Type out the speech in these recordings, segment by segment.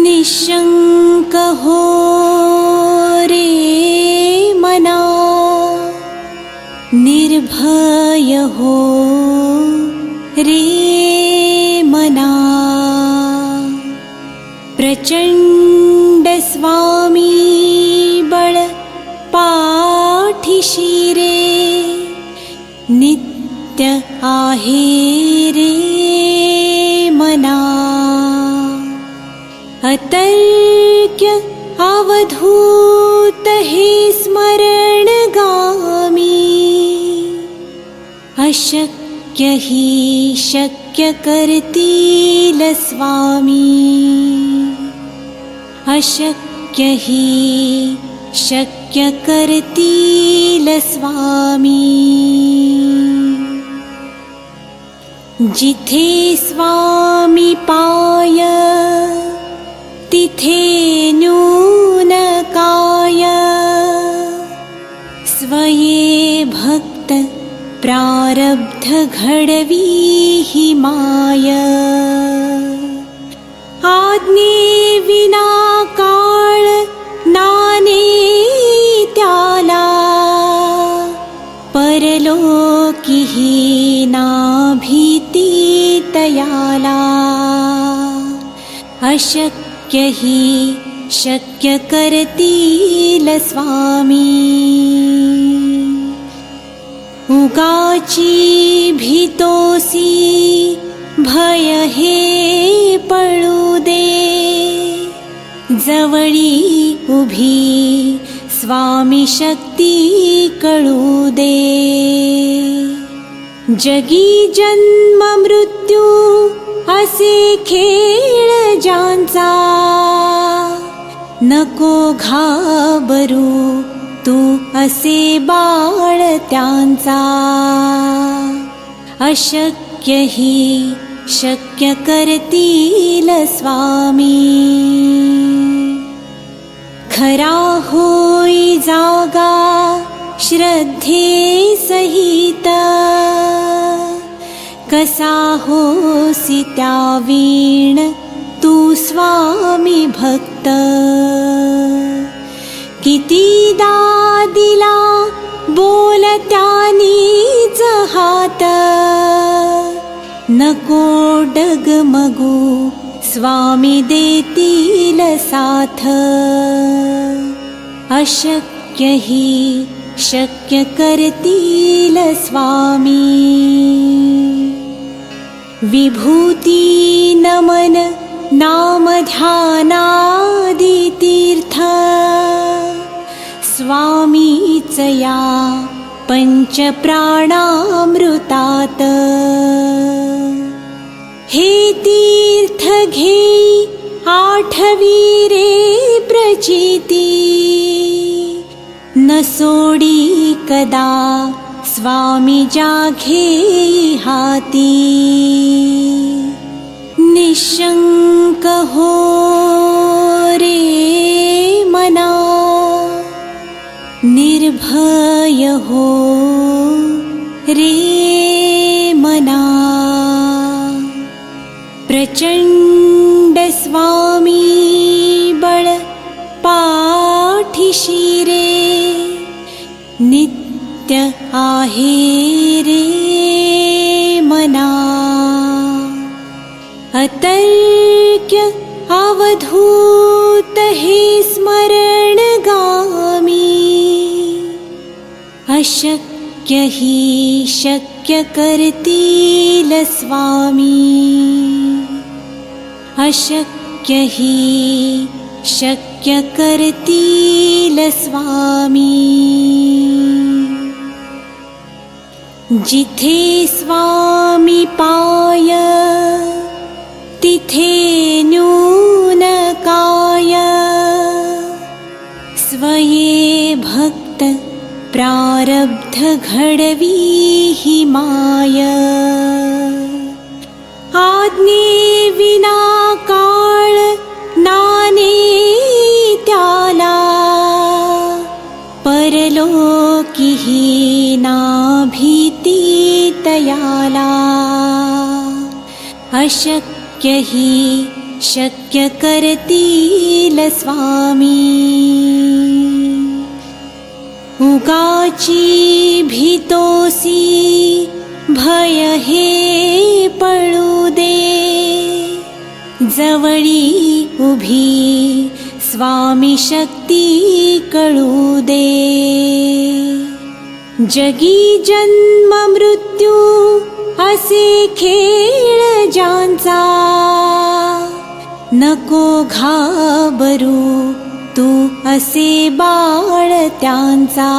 निशंक हो रे मना, निर्भय हो रे मना. प्रचंड स्वामी बळ पाठीशी रे, नित्य आहे रे मना. अतर्क्य अवधूत हे स्मरणगामी, अशक्य हि शक्य करतील स्वामी. अशक्य हि शक्य करतील स्वामी. जिथे स्वामी पाय, तिथे न्यून काय. स्वये भक्त प्रारब्ध घडवी ही माय. आज्ञे विना काळ नाने त्याला, परलोकीही ना भीती तयाला. अशक्य हि शक्य करतील स्वामी. उगाची भीतोसी भय हे पळू दे, जवळी उभी स्वामी शक्ती कळू दे. जगी जन्म मृत्यू असे खेळ ज्यांचा, नको घाबरू तू असे बाळ त्यांचा. अशक्य हि शक्य करतील स्वामी. खरा होई जागा श्रद्धे सहित, कसा होसी त्या वीण तू स्वामी भक्त. कितीदा दिला बोलत्यानीच हात, नको डगमगू स्वामी देतील साथ. अशक्य हि शक्य करतील स्वामी. विभूती नमन नाम ध्यानादि तीर्थ, स्वामीच या पंच प्राणामृतात. हे तीर्थ घे आठवी रे प्रचिती, न सोडी कदा स्वामी जाघे हाती. निशंक हो रे मना, निर्भय हो रे मना. प्रचंड स्वामी बळ पाठीशी रे, नित्य आहे रे मना. अतर्क्य अवधूत हे स्मरणगामी, अशक्य हि शक्य करतील स्वामी. अशक्य हि शक्य करतील स्वामी. जिथे स्वामी पाय, तिथे न्यून काय. स्वये भक्त प्रारब्ध घडवी ही माय. आज्ञे विना काळ नाने त्याला, परलोकीही ना भीती तयाला. अशक्य हि शक्य करतील स्वामी. उगाची भीतोसी भय हे पळू दे, जवळी उभी स्वामी शक्ती कळू दे. जगी जन्म मृत्यू असे खेळ ज्यांचा, नको घाबरू तू असे बाळ त्यांचा.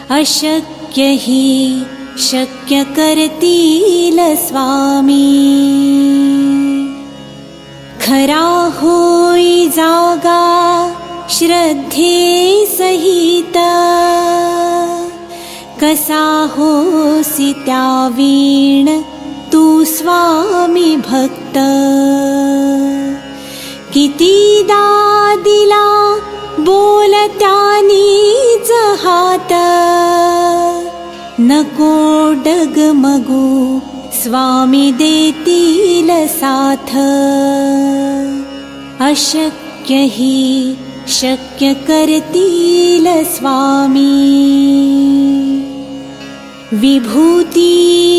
अशक्य ही शक्य करतील स्वामी. खरा होई जागा श्रद्धे सहित, कसा होसी त्या वीण तू स्वामी भक्त. कितीदा दिला बोलत्यानीच हात, नको डगमगू स्वामी देतील साथ. अशक्य ही शक्य करतील स्वामी. विभूती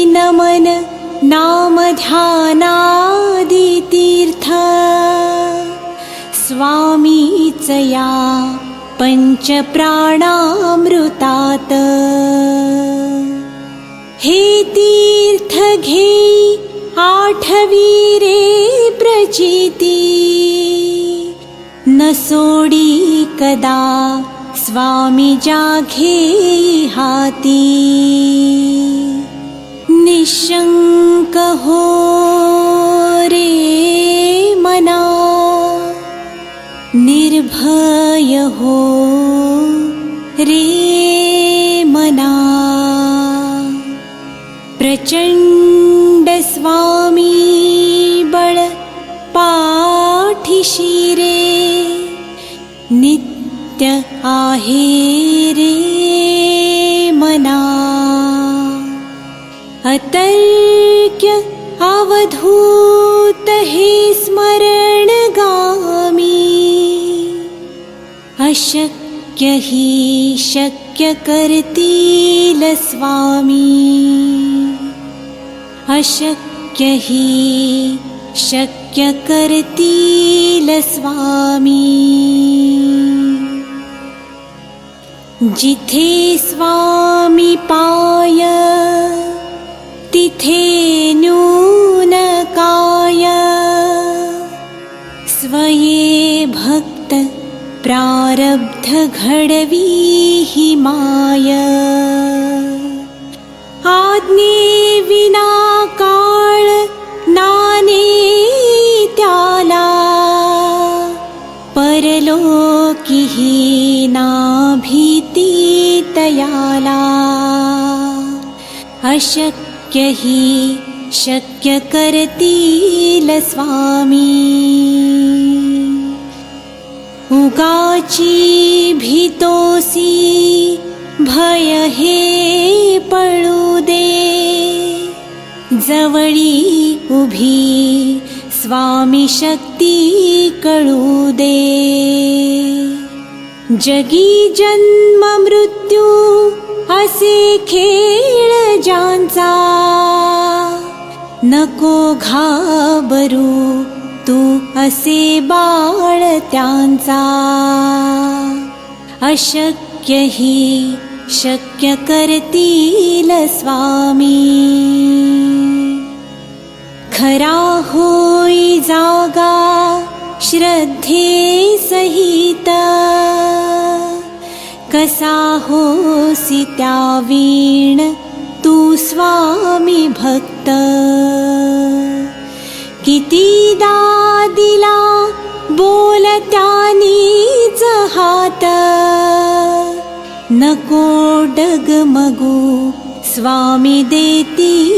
नमन नाम ध्यानादि तीर्थ, स्वामीच या पंच प्राणामृतात. हे तीर्थ घे आठवी रे प्रचिती, न सोडी कदा स्वामी जाघे हाती. निशंक हो रे मना, निर्भय हो रे मना. प्रचंड स्वामी बळ पाठीशी रे, नित्य आहे रे मना. अतर्क्य अवधूत हे स्मरण गामी, अशक्य ही शक्य करतील स्वामी. अशक्य ही शक्य करतील स्वामी. जिथे स्वामी पाय तिथे न्यून काय, स्वये भक्त प्रारब्ध घडवी ही माय. आज्ञे विना काळ नाने त्याला, परलोकी ही ना भीती तयाला. अशक्य ही शक्य करतील स्वामी. उगाची भीतोसी भय हे पळू दे, जवळी उभी स्वामी शक्ती कळू दे. जगी जन्म मृत्यू असे खेळ ज्यांचा, नको घाबरू तू असे बाळ त्यांचा. अशक्य ही शक्य करतील स्वामी. खरा होई जागा श्रद्धे सहित, कसा होसी त्या वीण तू स्वामी भक्त. कितीदा दिला बोलत्यानीच हात, नको डगमगू स्वामी देती